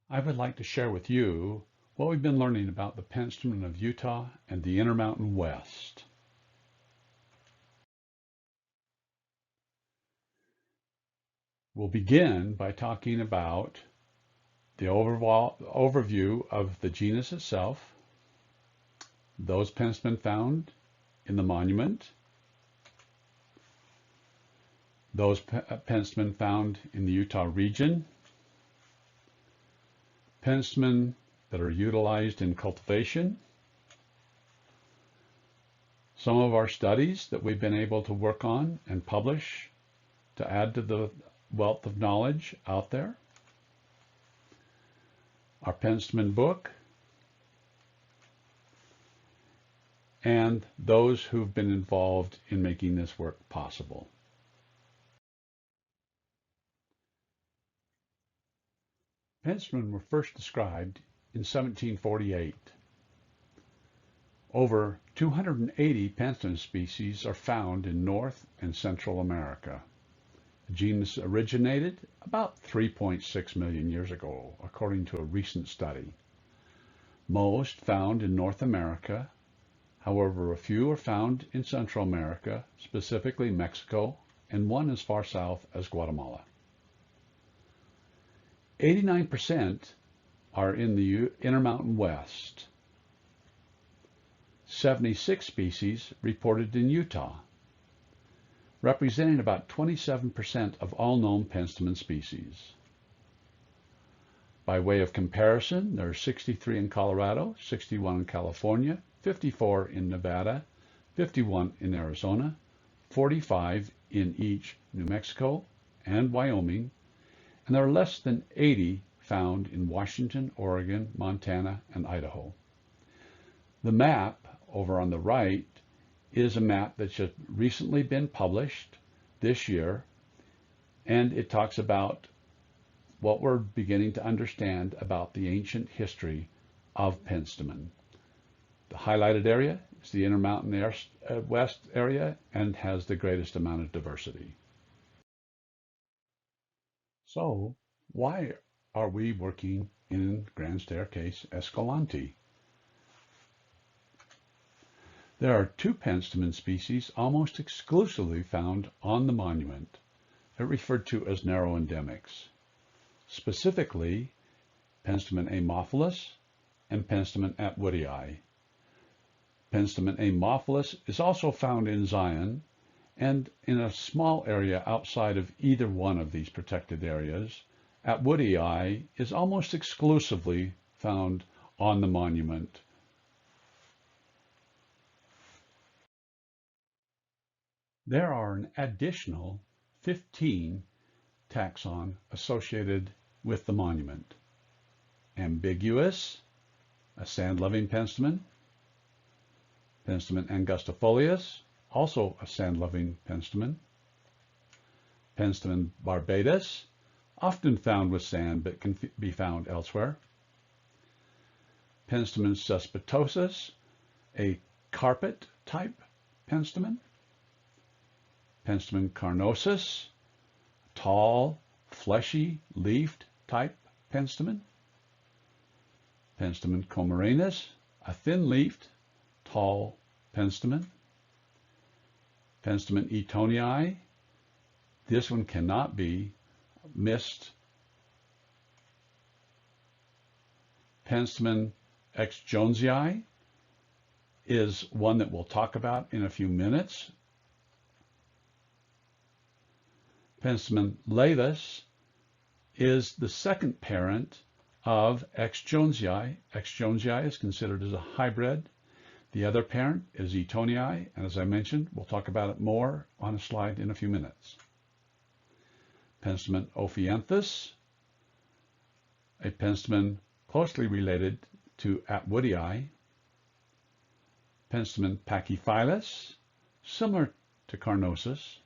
I would like to share with you what we've been learning about the Penstemon of Utah and the Intermountain West. We'll begin by talking about the overview of the genus itself, those Penstemon found in the monument, those Penstemon found in the Utah region, Penstemon that are utilized in cultivation, some of our studies that we've been able to work on and publish to add to the wealth of knowledge out there, our Penstemon book, and those who've been involved in making this work possible. Penstemon were first described in 1748. Over 280 Penstemon species are found in North and Central America. The genus originated about 3.6 million years ago, according to a recent study. Most found in North America. However, a few are found in Central America, specifically Mexico, and one as far south as Guatemala. 89% are in the Intermountain West. 76 species reported in Utah, representing about 27% of all known Penstemon species. By way of comparison, there are 63 in Colorado, 61 in California, 54 in Nevada, 51 in Arizona, 45 in each New Mexico and Wyoming, and there are less than 80 found in Washington, Oregon, Montana, and Idaho. The map over on the right is a map that's just recently been published this year, and it talks about what we're beginning to understand about the ancient history of Penstemon. The highlighted area is the Intermountain West area and has the greatest amount of diversity. So, why are we working in Grand Staircase-Escalante? There are two Penstemon species almost exclusively found on the monument. They're referred to as narrow endemics. Specifically, Penstemon amorpholis and Penstemon atwoodii. Penstemon amorpholis is also found in Zion and in a small area outside of either one of these protected areas. Atwoodii is almost exclusively found on the monument. There are an additional 15 taxon associated with the monument. Ambiguous, a sand-loving Penstemon. Penstemon angustifolius, also a sand-loving Penstemon. Penstemon barbatus, often found with sand but can be found elsewhere. Penstemon cespitosus, a carpet-type Penstemon. Penstemon carnosus, tall, fleshy, leafed type Penstemon. Penstemon comoranus, a thin-leafed, tall Penstemon. Penstemon eatonii, this one cannot be missed. Penstemon exjonesii is one that we'll talk about in a few minutes. Penstemon laevis is the second parent of exjonesii. Exjonesii is considered as a hybrid. The other parent is eatonii, and as I mentioned, we'll talk about it more on a slide in a few minutes. Penstemon ophianthus, a Penstemon closely related to atwoodii. Penstemon pachyphilus, similar to carnosus.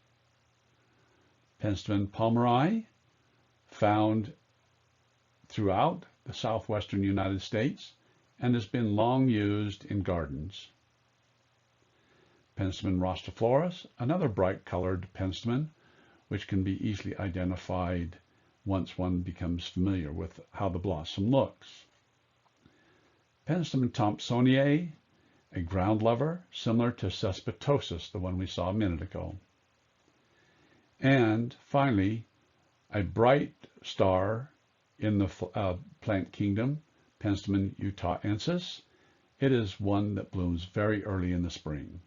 Penstemon palmeri, found throughout the southwestern United States and has been long used in gardens. Penstemon rostriflorus, another bright-colored Penstemon, which can be easily identified once one becomes familiar with how the blossom looks. Penstemon thompsoniae, a ground lover similar to Cespitosus, the one we saw a minute ago. And finally, a bright star in the plant kingdom, Penstemon utahensis. It is one that blooms very early in the spring.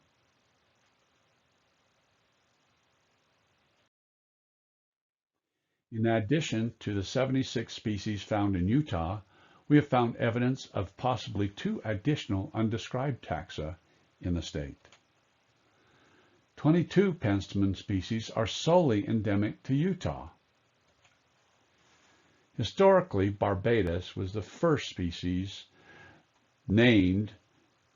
In addition to the 76 species found in Utah, we have found evidence of possibly 2 additional undescribed taxa in the state. 22 Penstemon species are solely endemic to Utah. Historically, Barbatus was the first species named,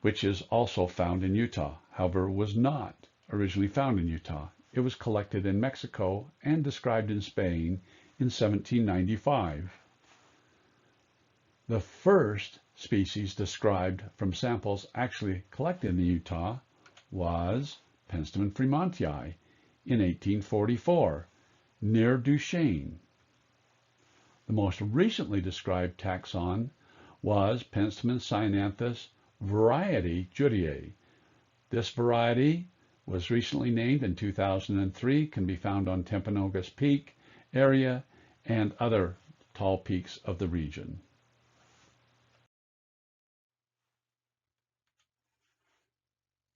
which is also found in Utah. However, it was not originally found in Utah. It was collected in Mexico and described in Spain in 1795. The first species described from samples actually collected in Utah was Penstemon fremontii in 1844, near Duchesne. The most recently described taxon was Penstemon cyananthus variety Judiae. This variety was recently named in 2003, can be found on Timpanogos Peak area and other tall peaks of the region.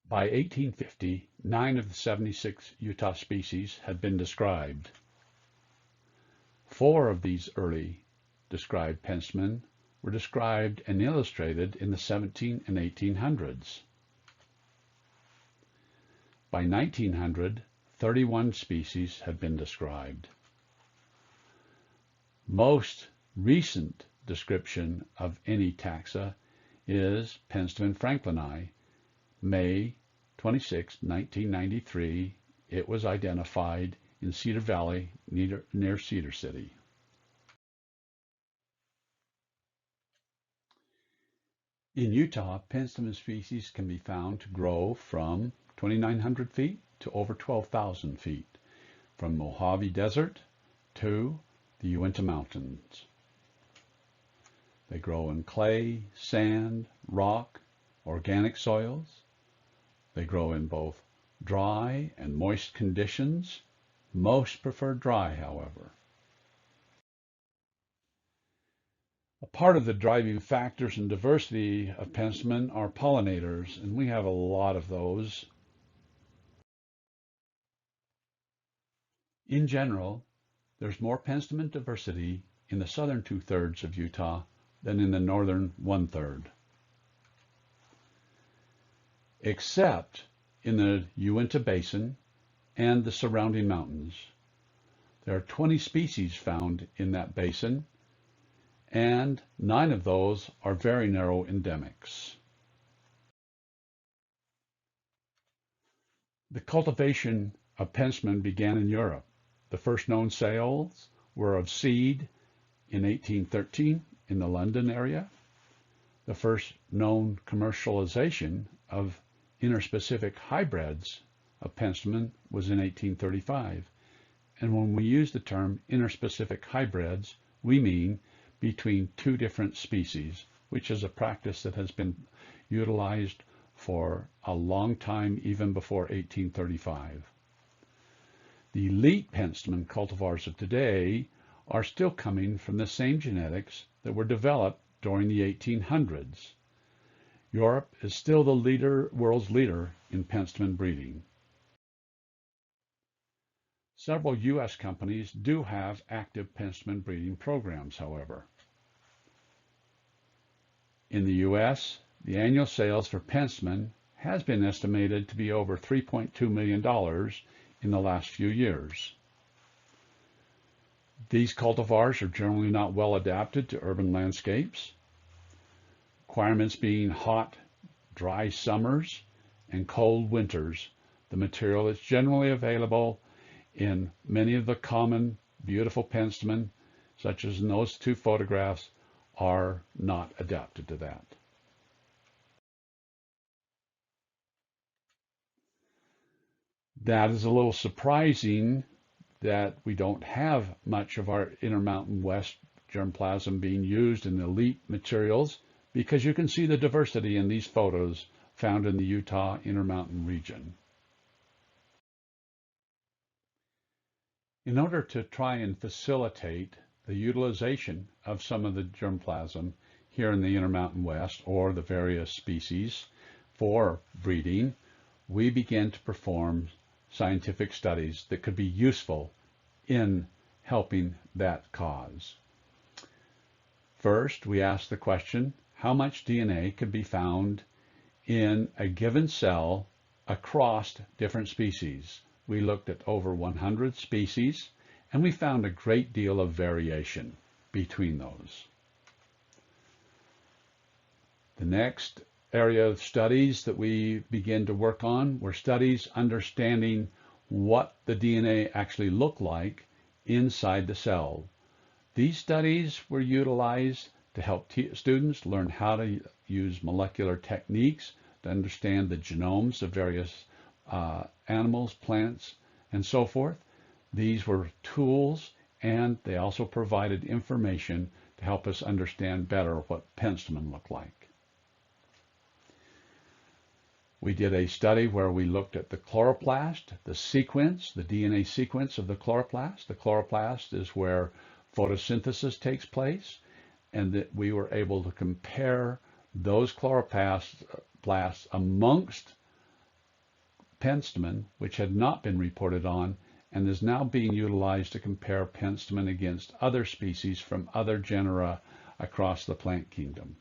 By 1850, 9 of the 76 Utah species had been described. 4 of these early described Penstemon were described and illustrated in the 1700s and 1800s. By 1900, 31 species had been described. Most recent description of any taxa is Penstemon franklini. May 26, 1993, it was identified in Cedar Valley near Cedar City. In Utah, Penstemon species can be found to grow from 2,900 feet to over 12,000 feet, from Mojave Desert to the Uinta Mountains. They grow in clay, sand, rock, organic soils. They grow in both dry and moist conditions. Most prefer dry, however. A part of the driving factors in diversity of Penstemon are pollinators, and we have a lot of those. In general, there's more Penstemon diversity in the southern 2/3 of Utah than in the northern 1/3. Except in the Uinta Basin and the surrounding mountains. There are 20 species found in that basin, and 9 of those are very narrow endemics. The cultivation of Penstemon began in Europe. The first known sales were of seed in 1813 in the London area. The first known commercialization of interspecific hybrids of Penstemon was in 1835. And when we use the term interspecific hybrids, we mean between 2 different species, which is a practice that has been utilized for a long time, even before 1835. The elite Penstemon cultivars of today are still coming from the same genetics that were developed during the 1800s. Europe is still the world's leader in Penstemon breeding. Several U.S. companies do have active Penstemon breeding programs, however. In the U.S., the annual sales for Penstemon has been estimated to be over $3.2 million in the last few years. These cultivars are generally not well adapted to urban landscapes, requirements being hot, dry summers and cold winters. The material is generally available in many of the common beautiful Penstemon, such as in those 2 photographs, are not adapted to that. That is a little surprising that we don't have much of our Intermountain West germplasm being used in elite materials, because you can see the diversity in these photos found in the Utah Intermountain region. In order to try and facilitate the utilization of some of the germplasm here in the Intermountain West, or the various species, for breeding, we began to perform scientific studies that could be useful in helping that cause. First, we asked the question, how much DNA could be found in a given cell across different species? We looked at over 100 species, and we found a great deal of variation between those. The next area of studies that we began to work on were studies understanding what the DNA actually looked like inside the cell. These studies were utilized to help students learn how to use molecular techniques to understand the genomes of various animals, plants, and so forth. These were tools, and they also provided information to help us understand better what Penstemon looked like. We did a study where we looked at the chloroplast, the sequence, the DNA sequence of the chloroplast. The chloroplast is where photosynthesis takes place, and that we were able to compare those chloroplasts amongst Penstemon, which had not been reported on, and is now being utilized to compare Penstemon against other species from other genera across the plant kingdom.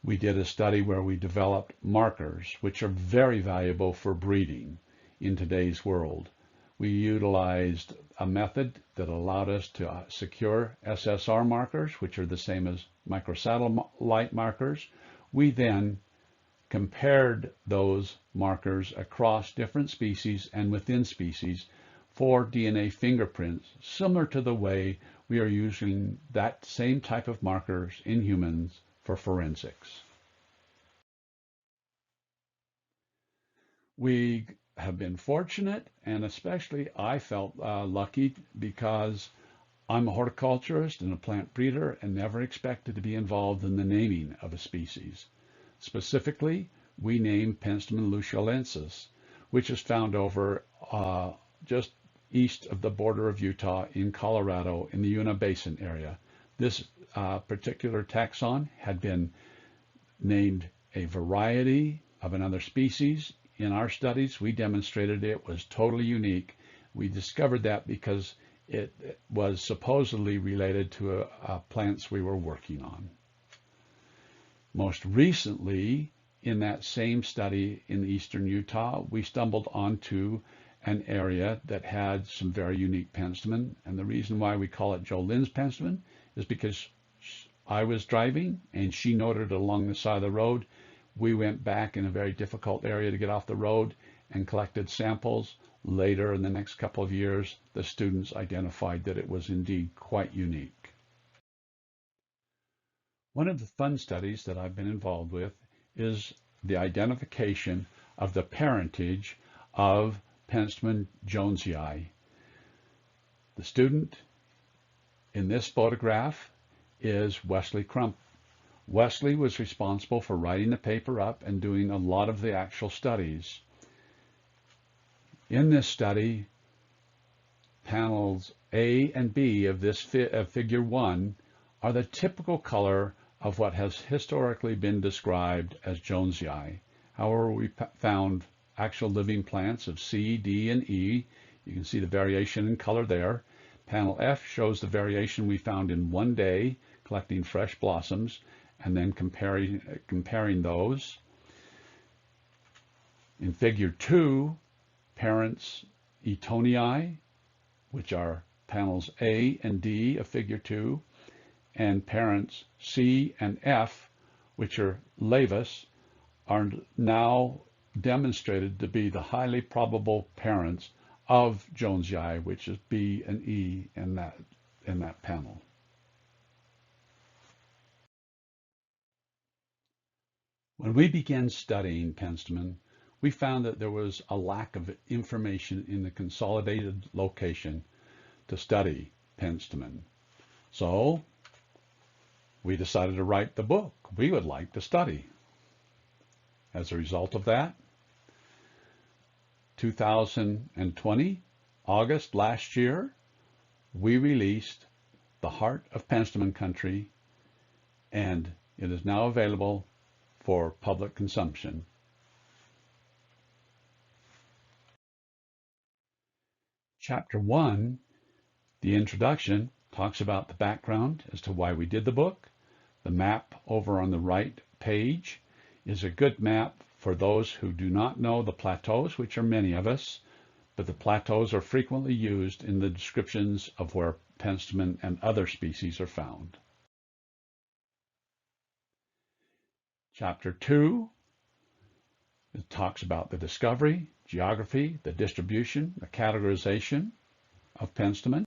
We did a study where we developed markers, which are very valuable for breeding in today's world. We utilized a method that allowed us to secure SSR markers, which are the same as microsatellite markers. We then compared those markers across different species and within species for DNA fingerprints, similar to the way we are using that same type of markers in humans for forensics. We have been fortunate, and especially I felt lucky, because I'm a horticulturist and a plant breeder and never expected to be involved in the naming of a species. Specifically, we named Penstemon lucialensis, which is found over just east of the border of Utah in Colorado in the Una Basin area. This particular taxon had been named a variety of another species. In our studies, we demonstrated it was totally unique. We discovered that because it was supposedly related to plants we were working on. Most recently, in that same study in eastern Utah, we stumbled onto an area that had some very unique Penstemon, and the reason why we call it Joe Lynn's Penstemon is because I was driving and she noted it along the side of the road. We went back in a very difficult area to get off the road and collected samples. Later, in the next couple of years, the students identified that it was indeed quite unique. One of the fun studies that I've been involved with is the identification of the parentage of Penstemon jonesii. The student in this photograph is Wesley Crump. Wesley was responsible for writing the paper up and doing a lot of the actual studies. In this study, panels A and B of this figure 1 are the typical color of what has historically been described as jonesii. However, we found actual living plants of C, D, and E. You can see the variation in color there. Panel F shows the variation we found in one day, collecting fresh blossoms, and then comparing those. In figure 2, parents Etonii, which are panels A and D of figure 2, and parents C and F, which are Laevis, are now demonstrated to be the highly probable parents of jonesii, which is B and E in that panel. When we began studying Penstemon, we found that there was a lack of information in the consolidated location to study Penstemon. So we decided to write the book we would like to study. As a result of that, 2020, August last year, we released The Heart of Penstemon Country, and it is now available for public consumption. Chapter 1, the introduction, talks about the background as to why we did the book. The map over on the right page is a good map for those who do not know the plateaus, which are many of us, but the plateaus are frequently used in the descriptions of where Penstemon and other species are found. Chapter 2, it talks about the discovery, geography, the distribution, the categorization of Penstemon.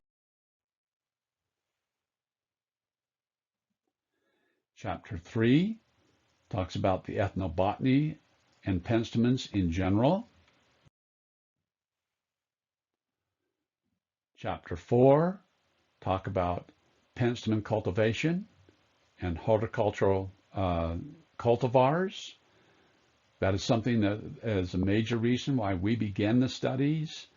Chapter 3 talks about the ethnobotany and Penstemons in general. Chapter 4 talk about Penstemon cultivation and horticultural cultivars. That is something that is a major reason why we began the studies,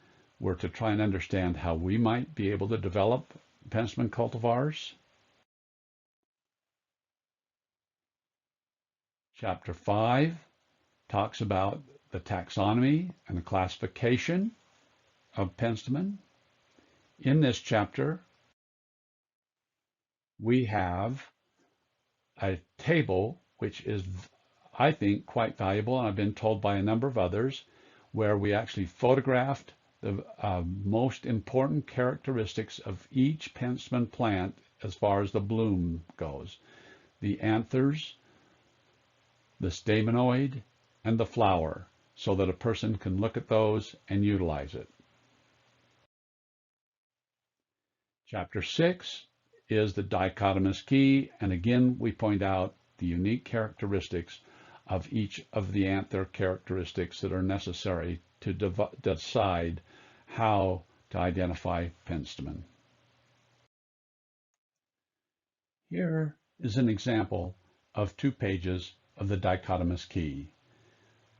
were to try and understand how we might be able to develop Penstemon cultivars. Chapter 5 talks about the taxonomy and the classification of Penstemon. In this chapter, we have a table which is, I think, quite valuable, and I've been told by a number of others, where we actually photographed the most important characteristics of each Penstemon plant as far as the bloom goes. The anthers, the stamenoid, and the flower, so that a person can look at those and utilize it. Chapter 6 is the dichotomous key, and again we point out the unique characteristics of each of the anther characteristics that are necessary to decide how to identify Penstemon. Here is an example of 2 pages of the dichotomous key.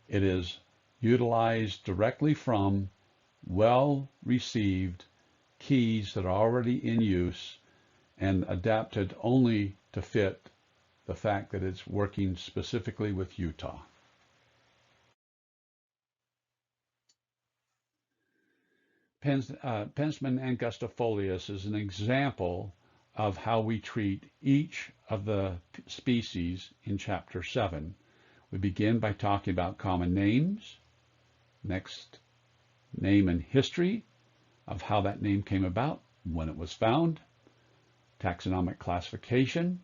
It is utilized directly from well-received keys that are already in use and adapted only to fit the fact that it's working specifically with Utah. Penstemon angustifolius is an example of how we treat each of the species in Chapter 7. We begin by talking about common names. Next, name and history of how that name came about, when it was found, taxonomic classification,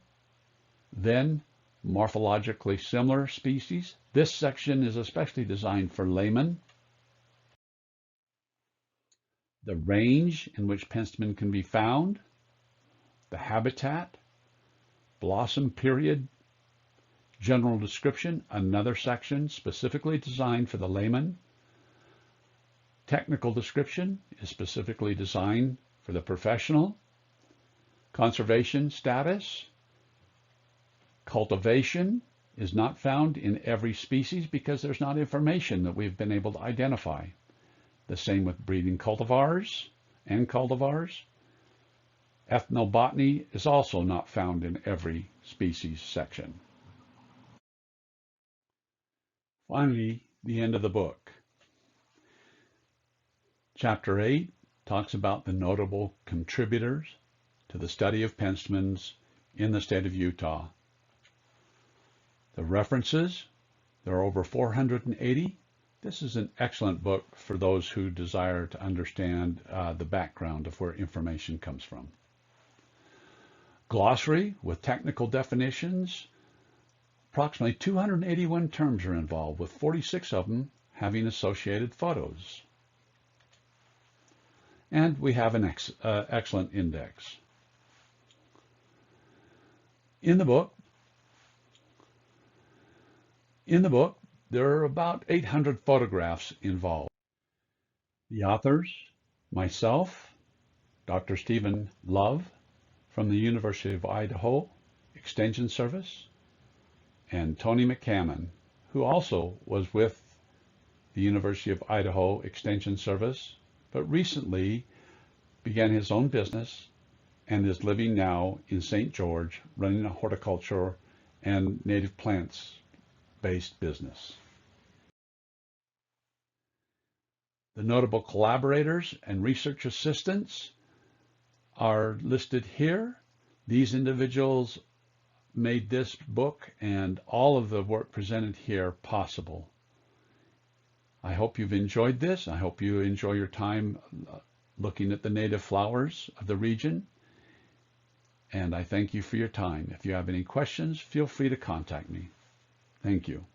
then morphologically similar species. This section is especially designed for laymen. The range in which Penstemon can be found, the habitat, blossom period, general description, another section specifically designed for the layman. Technical description is specifically designed for the professional. Conservation status. Cultivation is not found in every species because there's not information that we've been able to identify. The same with breeding cultivars and cultivars. Ethnobotany is also not found in every species section. Finally, the end of the book. Chapter 8 talks about the notable contributors to the study of Penstemons in the state of Utah. The references, there are over 480. This is an excellent book for those who desire to understand the background of where information comes from. Glossary with technical definitions. Approximately 281 terms are involved, with 46 of them having associated photos. And we have an excellent index. In the book, There are about 800 photographs involved. The authors, myself, Dr. Stephen Love from the University of Idaho Extension Service, and Tony McCammon, who also was with the University of Idaho Extension Service, but recently began his own business and is living now in St. George, running a horticulture and native plants-based business. The notable collaborators and research assistants are listed here. These individuals made this book and all of the work presented here possible. I hope you've enjoyed this. I hope you enjoy your time looking at the native flowers of the region. And I thank you for your time. If you have any questions, feel free to contact me. Thank you.